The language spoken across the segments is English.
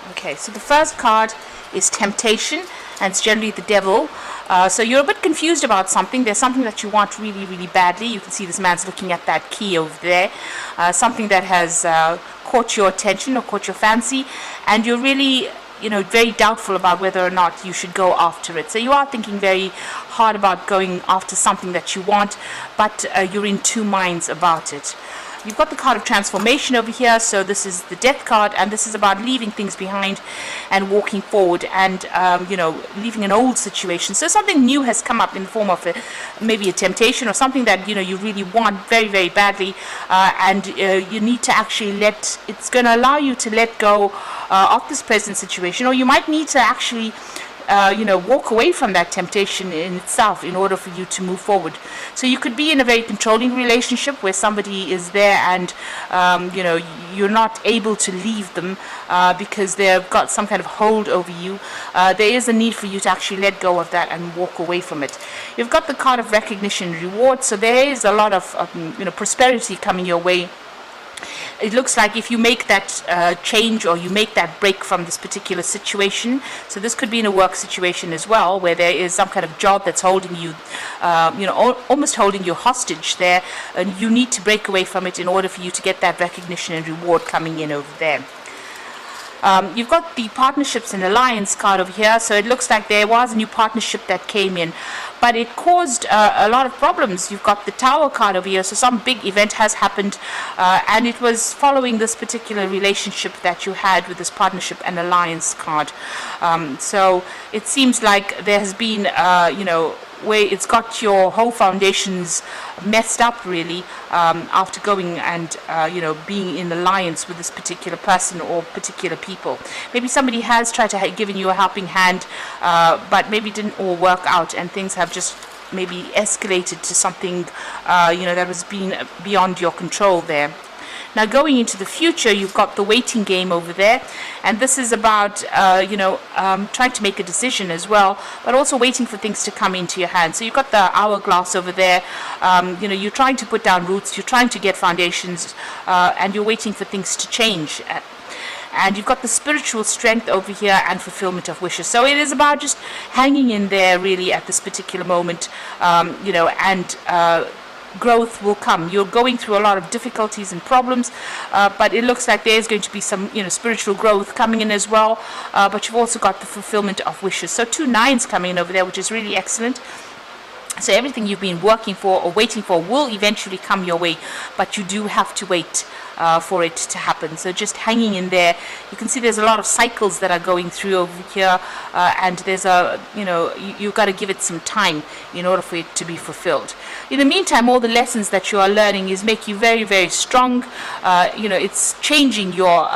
Okay, so the first card is temptation, and it's generally the devil. So you're a bit confused about something. There's something that you want really, really badly. You can see this man's looking at that key over there. Something that has caught your attention or caught your fancy, and you're really, very doubtful about whether or not you should go after it. So you are thinking very hard about going after something that you want, but you're in two minds about it. You've got the card of transformation over here, so this is the death card, and this is about leaving things behind and walking forward and, leaving an old situation. So something new has come up in the form of maybe a temptation or something that, you really want very, very badly, and you need to actually it's going to allow you to let go of this present situation, or you might need to actually walk away from that temptation in itself in order for you to move forward. So you could be in a very controlling relationship where somebody is there and, you're not able to leave them because they've got some kind of hold over you. There is a need for you to actually let go of that and walk away from it. You've got the card of recognition and reward, so there is a lot of, prosperity coming your way. It looks like if you make that change or you make that break from this particular situation, so this could be in a work situation as well, where there is some kind of job that's holding you, almost holding you hostage there, and you need to break away from it in order for you to get that recognition and reward coming in over there. You've got the partnerships and alliance card over here, so it looks like there was a new partnership that came in, but it caused a lot of problems. You've got the tower card over here, so some big event has happened, and it was following this particular relationship that you had with this partnership and alliance card. So it seems like there has been, where it's got your whole foundations messed up really, after going and being in alliance with this particular person or particular people. Maybe somebody has tried to given you a helping hand, but maybe didn't all work out, and things have just maybe escalated to something that was beyond your control there. Now going into the future, you've got the waiting game over there, and this is about trying to make a decision as well, but also waiting for things to come into your hand. So you've got the hourglass over there. You're trying to put down roots, you're trying to get foundations, and you're waiting for things to change. And you've got the spiritual strength over here and fulfillment of wishes. So it is about just hanging in there really at this particular moment, and growth will come. You're going through a lot of difficulties and problems, but it looks like there's going to be some spiritual growth coming in as well, but you've also got the fulfillment of wishes. So 2 9s coming in over there, which is really excellent. So everything you've been working for or waiting for will eventually come your way, but you do have to wait for it to happen. So just hanging in there. You can see there's a lot of cycles that are going through over here, and there's you've got to give it some time in order for it to be fulfilled. In the meantime, all the lessons that you are learning is make you very, very strong. It's changing your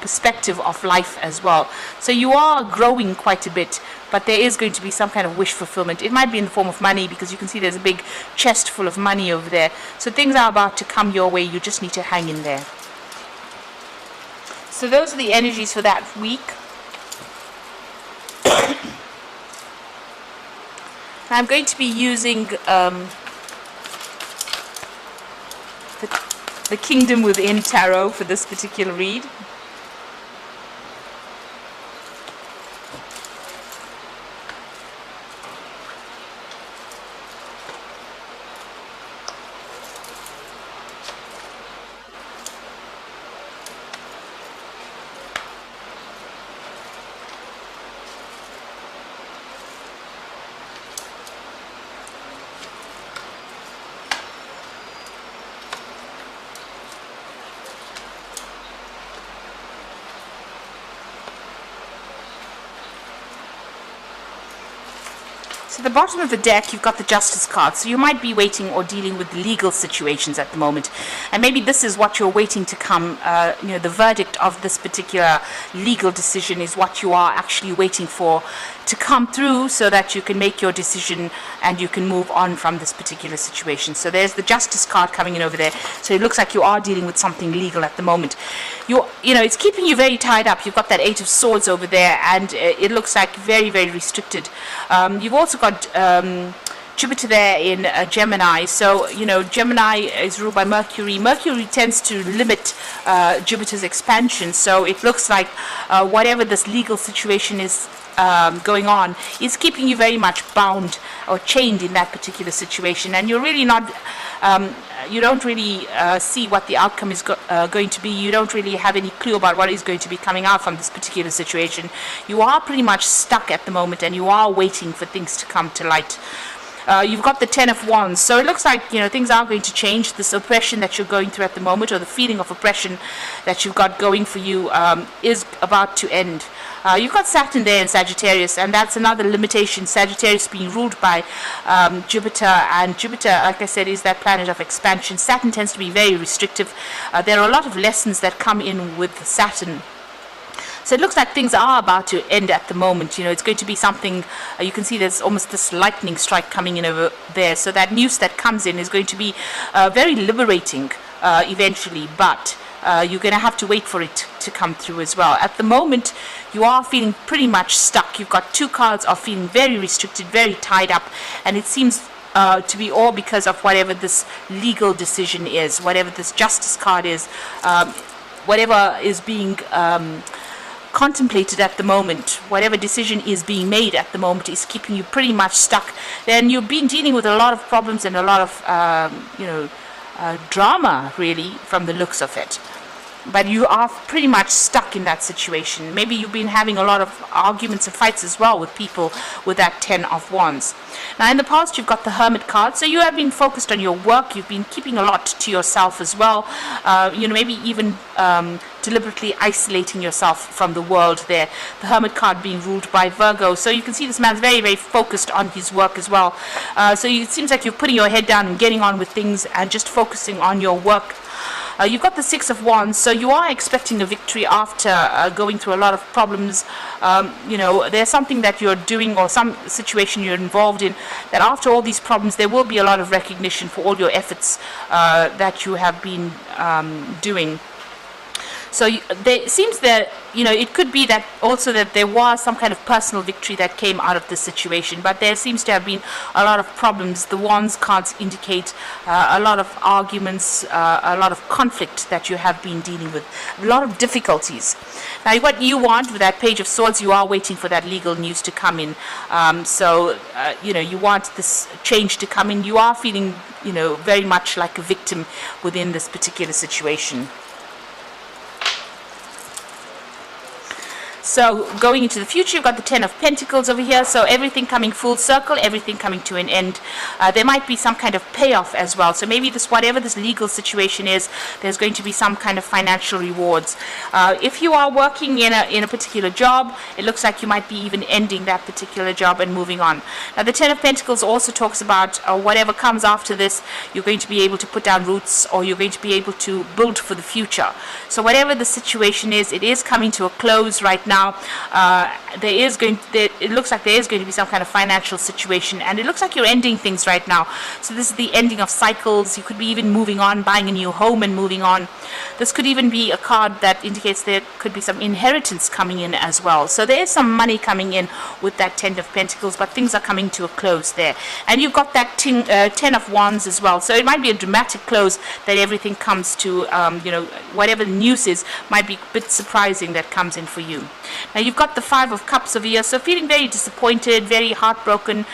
perspective of life as well. So you are growing quite a bit, but there is going to be some kind of wish fulfillment. It might be in the form of money, because you can see there's a big chest full of money over there. So things are about to come your way. You just need to hang in there. So those are the energies for that week. I'm going to be using the Kingdom Within Tarot for this particular read. So at the bottom of the deck, you've got the Justice card. So you might be waiting or dealing with legal situations at the moment. And maybe this is what you're waiting to come, the verdict of this particular legal decision is what you are actually waiting for to come through, so that you can make your decision and you can move on from this particular situation. So there's the Justice card coming in over there. So it looks like you are dealing with something legal at the moment. It's keeping you very tied up. You've got that 8 of Swords over there, and it looks like very, very restricted. You've also got Jupiter there in Gemini. So, Gemini is ruled by Mercury. Mercury tends to limit Jupiter's expansion. So it looks like whatever this legal situation is going on is keeping you very much bound or chained in that particular situation, and you're really not you don't really see what the outcome is going to be. You don't really have any clue about what is going to be coming out from this particular situation. You are pretty much stuck at the moment, and you are waiting for things to come to light. You've got the Ten of Wands, so it looks like things are going to change. This oppression that you're going through at the moment, or the feeling of oppression that you've got going for you, is about to end. You've got Saturn there in Sagittarius, and that's another limitation. Sagittarius being ruled by Jupiter, and Jupiter, like I said, is that planet of expansion. Saturn tends to be very restrictive. There are a lot of lessons that come in with Saturn. So it looks like things are about to end at the moment. It's going to be something, you can see there's almost this lightning strike coming in over there. So that news that comes in is going to be very liberating eventually, but you're going to have to wait for it to come through as well. At the moment, you are feeling pretty much stuck. You've got two cards of feeling very restricted, very tied up, and it seems to be all because of whatever this legal decision is, whatever this justice card is, whatever is being contemplated at the moment, whatever decision is being made at the moment is keeping you pretty much stuck. Then you've been dealing with a lot of problems and a lot of drama, really, from the looks of it. But you are pretty much stuck in that situation. Maybe you've been having a lot of arguments and fights as well with people with that Ten of Wands. Now, in the past, you've got the Hermit card. So you have been focused on your work. You've been keeping a lot to yourself as well. Maybe even deliberately isolating yourself from the world there. The Hermit card being ruled by Virgo. So you can see this man's very, very focused on his work as well. So it seems like you're putting your head down and getting on with things and just focusing on your work. You've got the Six of Wands, so you are expecting a victory after going through a lot of problems. There's something that you're doing or some situation you're involved in, that after all these problems there will be a lot of recognition for all your efforts that you have been doing. So it seems that, it could be that also that there was some kind of personal victory that came out of this situation, but there seems to have been a lot of problems. The Wands cards indicate a lot of arguments, a lot of conflict that you have been dealing with, a lot of difficulties. Now, what you want with that Page of Swords, you are waiting for that legal news to come in. You want this change to come in. You are feeling, very much like a victim within this particular situation. So going into the future, you've got the Ten of Pentacles over here. So everything coming full circle, everything coming to an end. There might be some kind of payoff as well. So maybe whatever this legal situation is, there's going to be some kind of financial rewards. If you are working in a particular job, it looks like you might be even ending that particular job and moving on. Now, the Ten of Pentacles also talks about whatever comes after this, you're going to be able to put down roots, or you're going to be able to build for the future. So whatever the situation is, it is coming to a close right now. It looks like there is going to be some kind of financial situation, and it looks like you're ending things right now. So this is the ending of cycles. You could be even moving on, buying a new home and moving on. This could even be a card that indicates there could be some inheritance coming in as well. So there is some money coming in with that Ten of Pentacles, but things are coming to a close there. And you've got that Ten of Wands as well. So it might be a dramatic close that everything comes to, whatever the news is, might be a bit surprising that comes in for you. Now, you've got the Five of Cups over here, so feeling very disappointed, very heartbroken,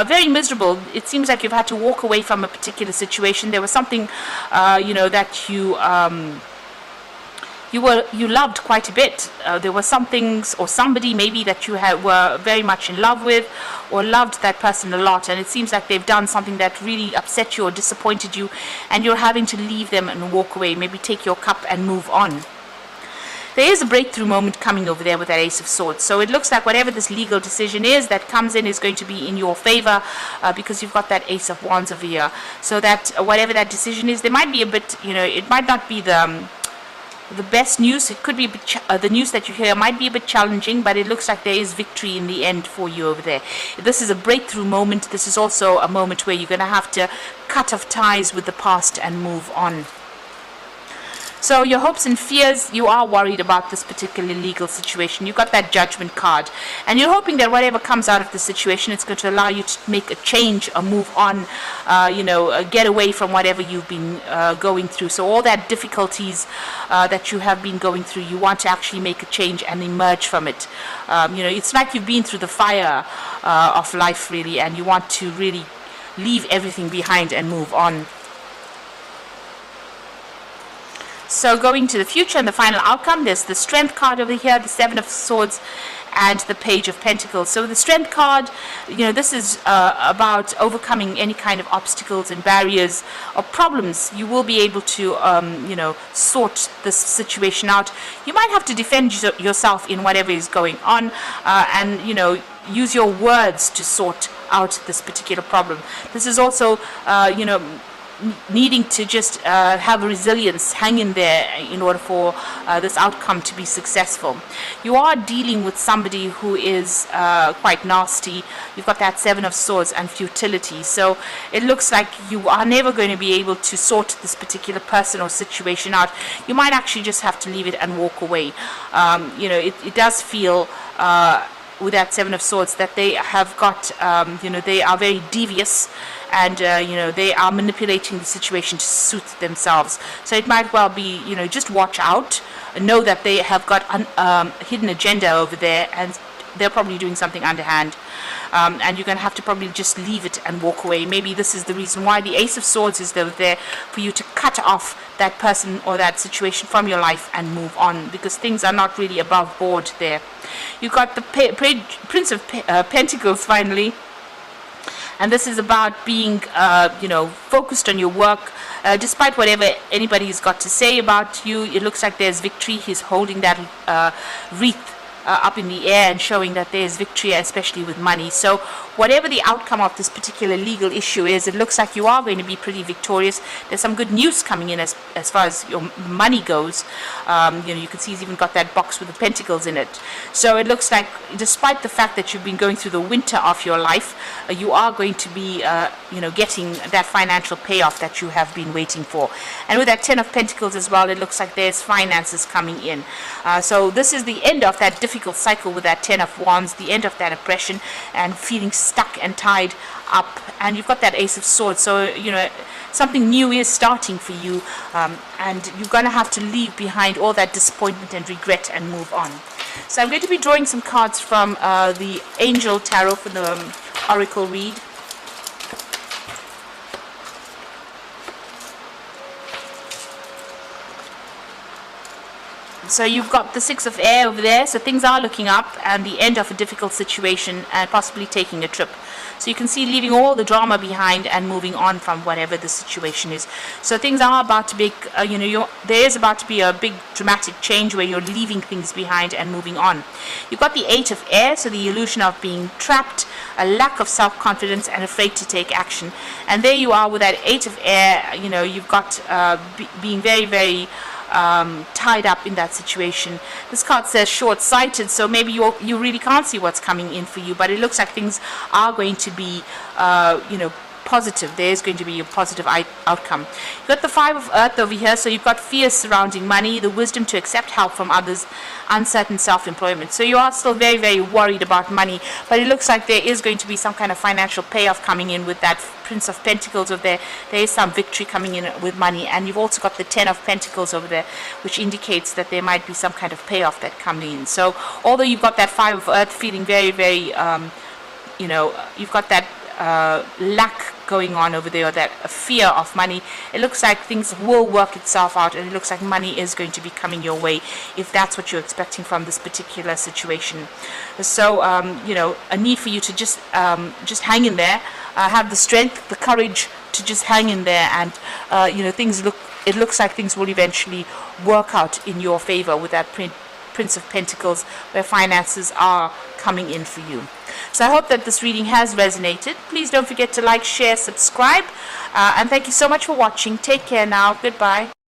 very miserable. It seems like you've had to walk away from a particular situation. There was something, that you loved quite a bit. There were some things or somebody maybe that you were very much in love with, or loved that person a lot, and it seems like they've done something that really upset you or disappointed you, and you're having to leave them and walk away, maybe take your cup and move on. There is a breakthrough moment coming over there with that Ace of Swords. So it looks like whatever this legal decision is that comes in is going to be in your favor, because you've got that Ace of Wands over here. So that whatever that decision is, there might be a bit, it might not be the best news. It could be a bit the news that you hear might be a bit challenging, but it looks like there is victory in the end for you over there. This is a breakthrough moment. This is also a moment where you're going to have to cut off ties with the past and move on. So your hopes and fears, you are worried about this particular legal situation. You've got that Judgment card, and you're hoping that whatever comes out of the situation, it's going to allow you to make a change, or move on, get away from whatever you've been going through. So all that difficulties that you have been going through, you want to actually make a change and emerge from it. It's like you've been through the fire of life, really, and you want to really leave everything behind and move on. So going to the future and the final outcome, there's the Strength card over here, the Seven of Swords, and the Page of Pentacles. So the Strength card, this is about overcoming any kind of obstacles and barriers or problems. You will be able to, sort this situation out. You might have to defend yourself in whatever is going on, and, use your words to sort out this particular problem. This is also, needing to just have a resilience, hang in there in order for this outcome to be successful. You are dealing with somebody who is quite nasty. You've got that Seven of Swords and futility. So it looks like you are never going to be able to sort this particular person or situation out. You might actually just have to leave it and walk away. It does feel with that Seven of Swords that they have got, they are very devious, and they are manipulating the situation to suit themselves. So it might well be, just watch out, know that they have got a hidden agenda over there, and they're probably doing something underhand, and you're going to have to probably just leave it and walk away. Maybe this is the reason why the Ace of Swords is there for you to cut off that person or that situation from your life and move on, because things are not really above board there. You've got the Prince of Pentacles finally, and this is about being focused on your work, despite whatever anybody's got to say about you. It looks like there's victory. He's holding that wreath up in the air and showing that there's victory, especially with money. So whatever the outcome of this particular legal issue is, it looks like you are going to be pretty victorious. There's some good news coming in as far as your money goes. You can see he's even got that box with the pentacles in it. So it looks like, despite the fact that you've been going through the winter of your life, you are going to be getting that financial payoff that you have been waiting for. And with that Ten of Pentacles as well, it looks like there's finances coming in. So this is the end of that difficult cycle with that Ten of Wands, the end of that oppression and feeling stuck and tied up. And you've got that Ace of Swords, so something new is starting for you, and you're going to have to leave behind all that disappointment and regret and move on. So I'm going to be drawing some cards from the Angel Tarot for the Oracle read. So you've got the Six of Air over there, so things are looking up, and the end of a difficult situation, and possibly taking a trip. So you can see leaving all the drama behind and moving on from whatever the situation is. So things are about to be, there is about to be a big dramatic change where you're leaving things behind and moving on. You've got the Eight of Air, so the illusion of being trapped, a lack of self-confidence, and afraid to take action. And there you are with that Eight of Air. You've got being very, very tied up in that situation. This card says short-sighted, so maybe you really can't see what's coming in for you, but it looks like things are going to be positive. There's going to be a positive outcome. You've got the Five of Earth over here, so you've got fears surrounding money, the wisdom to accept help from others, uncertain self-employment. So you are still very, very worried about money, but it looks like there is going to be some kind of financial payoff coming in with that Prince of Pentacles over there. There is some victory coming in with money, and you've also got the Ten of Pentacles over there, which indicates that there might be some kind of payoff that comes in. So although you've got that Five of Earth feeling very, very, you've got that lack going on over there, or that fear of money, it looks like things will work itself out, and it looks like money is going to be coming your way if that's what you're expecting from this particular situation. So a need for you to just hang in there, have the strength, the courage to just hang in there, and it looks like things will eventually work out in your favor with that Prince of Pentacles, where finances are coming in for you. So I hope that this reading has resonated. Please don't forget to like, share, subscribe, and thank you so much for watching. Take care now. Goodbye.